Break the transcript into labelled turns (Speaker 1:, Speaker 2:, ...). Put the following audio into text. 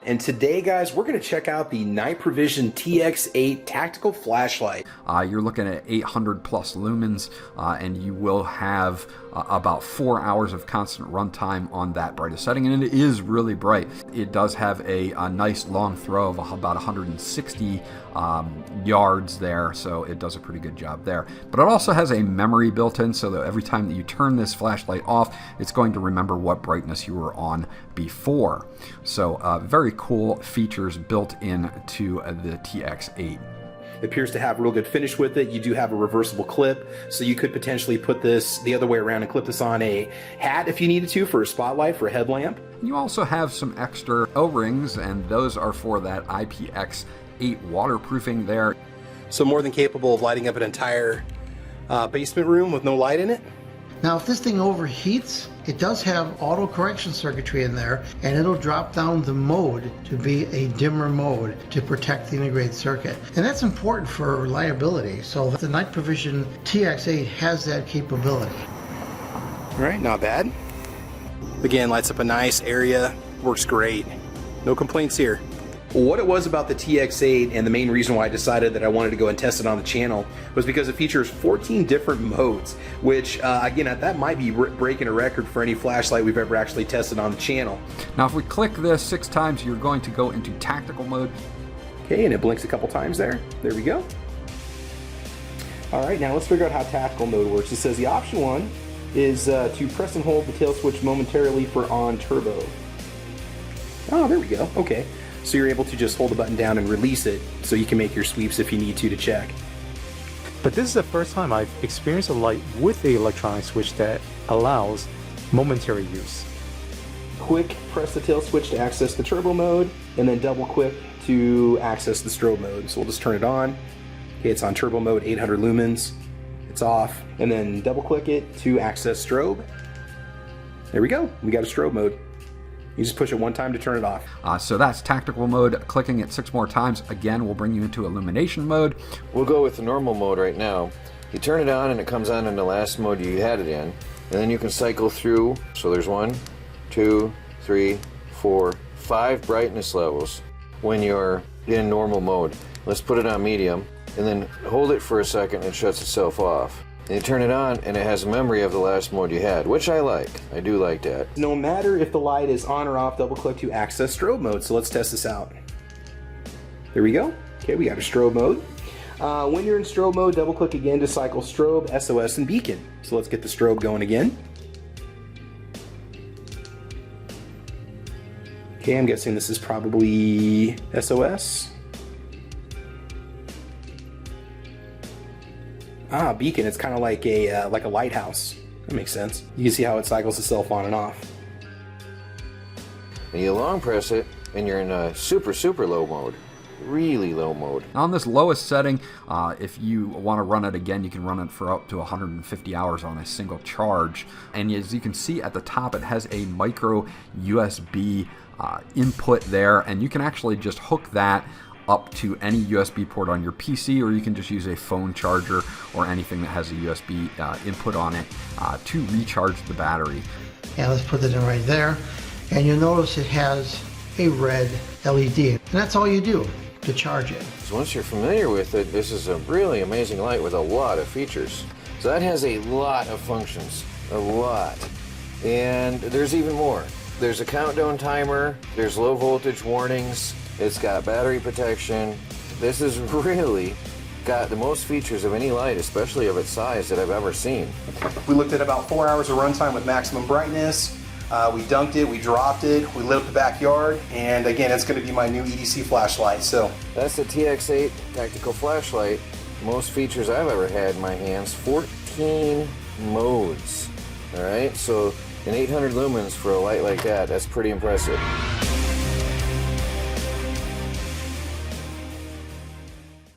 Speaker 1: And today, guys, we're going to check out the Night Provision TX8 tactical flashlight.
Speaker 2: You're looking at 800 plus lumens, and you will have about 4 hours of constant runtime on that brightest setting, and it is really bright. It does have a nice long throw of about 160 yards there, so it does a pretty good job there. But it also has a memory built in, so that every time that you turn this flashlight off, it's going to remember what brightness you were on before. So very cool features built into the TX8.
Speaker 1: It appears to have a real good finish with it. You do have a reversible clip, so you could potentially put this the other way around and clip this on a hat if you needed to, for a spotlight, for a headlamp.
Speaker 2: You also have some extra O-rings, and those are for that IPX8 waterproofing there.
Speaker 1: So more than capable of lighting up an entire basement room with no light in it.
Speaker 3: Now if this thing overheats, it does have auto correction circuitry in there, and it'll drop down the mode to be a dimmer mode to protect the integrated circuit. And that's important for reliability, so the Night Provision TX8 has that capability.
Speaker 1: All right, not bad. Again, lights up a nice area, works great. No complaints here. What it was about the TX8, and the main reason why I decided that I wanted to go and test it on the channel, was because it features 14 different modes, which again, that might be breaking a record for any flashlight we've ever actually tested on the channel.
Speaker 2: Now if we click this 6 times, you're going to go into tactical mode.
Speaker 1: Okay, and it blinks a couple times there. There we go. All right, now let's figure out how tactical mode works. It says the option 1 is to press and hold the tail switch momentarily for on turbo. Oh, there we go. Okay. So you're able to just hold the button down and release it, so you can make your sweeps if you need to check.
Speaker 4: But this is the first time I've experienced a light with the electronic switch that allows momentary use.
Speaker 1: Quick press the tail switch to access the turbo mode, and then double click to access the strobe mode. So we'll just turn it on. Okay, it's on turbo mode, 800 lumens. It's off, and then double click it to access strobe. There we go, we got a strobe mode. You just push it one time to turn it off.
Speaker 2: So that's tactical mode. Clicking it 6 more times, again, will bring you into illumination mode.
Speaker 5: We'll go with the normal mode right now. You turn it on and it comes on in the last mode you had it in. And then you can cycle through. So there's 1, 2, 3, 4, 5 brightness levels when you're in normal mode. Let's put it on medium and then hold it for a second and it shuts itself off. And you turn it on and it has a memory of the last mode you had, which I like. I do like that.
Speaker 1: No matter if the light is on or off, double click to access strobe mode. So let's test this out. There we go. Okay, we got a strobe mode. When you're in strobe mode, double click again to cycle strobe, SOS, and beacon. So let's get the strobe going again. Okay, I'm guessing this is probably SOS. Ah, beacon, it's kind of like a lighthouse. That makes sense. You can see how it cycles itself on and off.
Speaker 5: And you long press it and you're in a super low mode. Really low mode.
Speaker 2: On this lowest setting, if you want to run it again, you can run it for up to 150 hours on a single charge. And as you can see at the top, it has a micro USB input there, and you can actually just hook that up to any USB port on your PC, or you can just use a phone charger or anything that has a USB input on it to recharge the battery.
Speaker 3: And let's put it in right there, and you'll notice it has a red LED, and that's all you do to charge it.
Speaker 5: So once you're familiar with it, this is a really amazing light with a lot of features. So that has a lot of functions, a lot. And there's even more. There's a countdown timer, there's low voltage warnings, it's got battery protection. This has really got the most features of any light, especially of its size, that I've ever seen.
Speaker 1: We looked at about 4 hours of runtime with maximum brightness. We dunked it, we dropped it, we lit up the backyard, and again, it's going to be my new EDC flashlight. So
Speaker 5: that's the TX8 tactical flashlight. Most features I've ever had in my hands. 14 modes. All right, so in 800 lumens for a light like that, that's pretty impressive.